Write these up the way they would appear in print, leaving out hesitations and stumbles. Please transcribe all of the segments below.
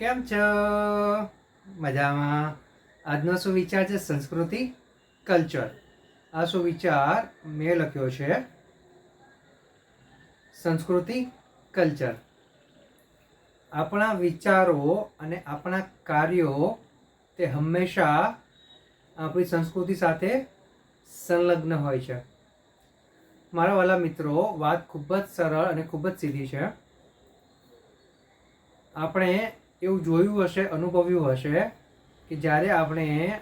કેમ છો? મજામાં. આજનો સુવિચાર છે સંસ્કૃતિ કલ્ચર. આ સુવિચાર મેં લખ્યો છે સંસ્કૃતિ કલ્ચર. આપણા વિચારો અને આપણા કાર્યો તે હંમેશા આપણી સંસ્કૃતિ સાથે સંલગ્ન હોય છે. મારા વાલા મિત્રો, વાત ખૂબ જ સરળ અને ખૂબ જ સીધી છે. આપણે એવું જોયું હશે, અનુભવ્યું હશે કે જ્યારે આપણે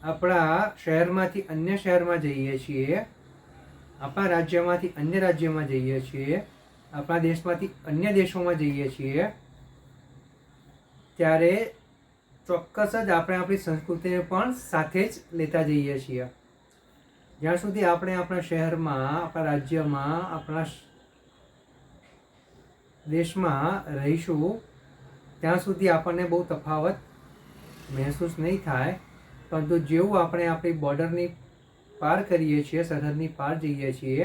આપણા શહેરમાંથી અન્ય શહેરમાં જઈએ છીએ, આપણા રાજ્યમાંથી અન્ય રાજ્યમાં જઈએ છીએ, આપણા દેશમાંથી અન્ય દેશોમાં જઈએ છીએ, ત્યારે ચોક્કસ જ આપણે આપણી સંસ્કૃતિને પણ સાથે જ લેતા જઈએ છીએ. જ્યાં સુધી આપણે આપણા શહેરમાં, આપણા રાજ્યમાં, આપણા દેશમાં રહીશું ત્યાં સુધી આપણને બહુ તફાવત મહેસૂસ નહીં થાય. પરંતુ જેવું આપણે આપણી બોર્ડરની પાર કરીએ છીએ, સરહદની પાર જઈએ છીએ,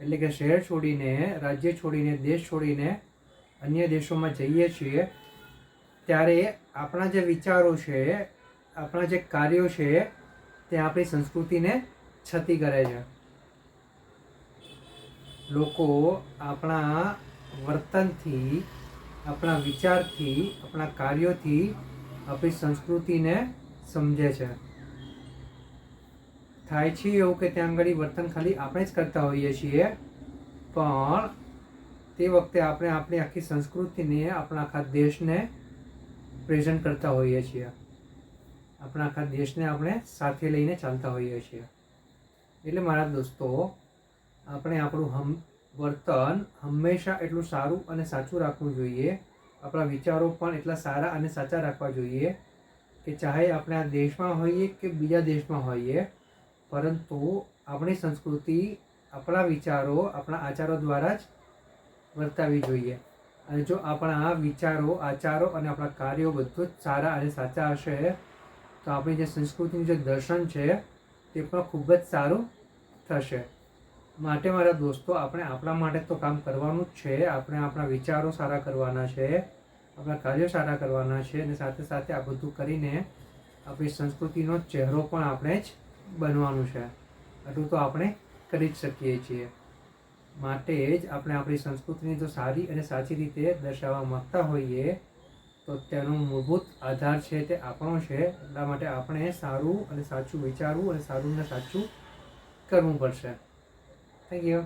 એટલે કે શહેર છોડીને, રાજ્ય છોડીને, દેશ છોડીને અન્ય દેશોમાં જઈએ છીએ, ત્યારે આપણા જે વિચારો છે, આપણા જે કાર્યો છે, તે આપણી સંસ્કૃતિને છતી કરે છે. લોકો આપણા વર્તનથી, આપણા વિચારથી, આપણા કાર્યોથી આપણી સંસ્કૃતિને સમજે છે. થાય છે એવું કે ત્યાં આગળ વર્તન ખાલી આપણે જ કરતા હોઈએ છીએ, પણ તે વખતે આપણે આપણી આખી સંસ્કૃતિને, આપણા આખા દેશને પ્રેઝન્ટ કરતા હોઈએ છીએ. આપણા આખા દેશને આપણે સાથે લઈને ચાલતા હોઈએ છીએ. એટલે મારા દોસ્તો, આપણે આપણું વર્તન હંમેશા એટલું સારું અને સાચું રાખવું જોઈએ. આપણા વિચારો પણ એટલા સારા અને સાચા રાખવા જોઈએ કે ચાહે આપણે આ દેશમાં હોઈએ કે બીજા દેશમાં હોઈએ, પરંતુ આપણી સંસ્કૃતિ આપણા વિચારો, આપણા આચારો દ્વારા જ વર્તાવી જોઈએ. અને જો આપણા વિચારો, આચારો અને આપણા કાર્યો બધું જ સારા અને સાચા હશે, તો આપણી જે સંસ્કૃતિનું જે દર્શન છે તે પણ ખૂબ જ સારું થશે. માટે મારા દોસ્તો, આપણે આપણા માટે તો કામ કરવાનું જ છે. આપણે આપણા વિચારો સારા કરવાના છે, આપણા કાર્યો સારા કરવાના છે, અને સાથે સાથે આ બધું કરીને આપણી સંસ્કૃતિનો ચહેરો પણ આપણે જ બનવાનું છે. એટલું તો આપણે કરી જ શકીએ છીએ. માટે જ આપણે આપણી સંસ્કૃતિને જો સારી અને સાચી રીતે દર્શાવવા માંગતા હોઈએ, તો તેનો મૂળભૂત આધાર છે તે આપણો છે. એટલા માટે આપણે સારું અને સાચું વિચારવું અને સારું અને સાચું કરવું પડશે. Thank you.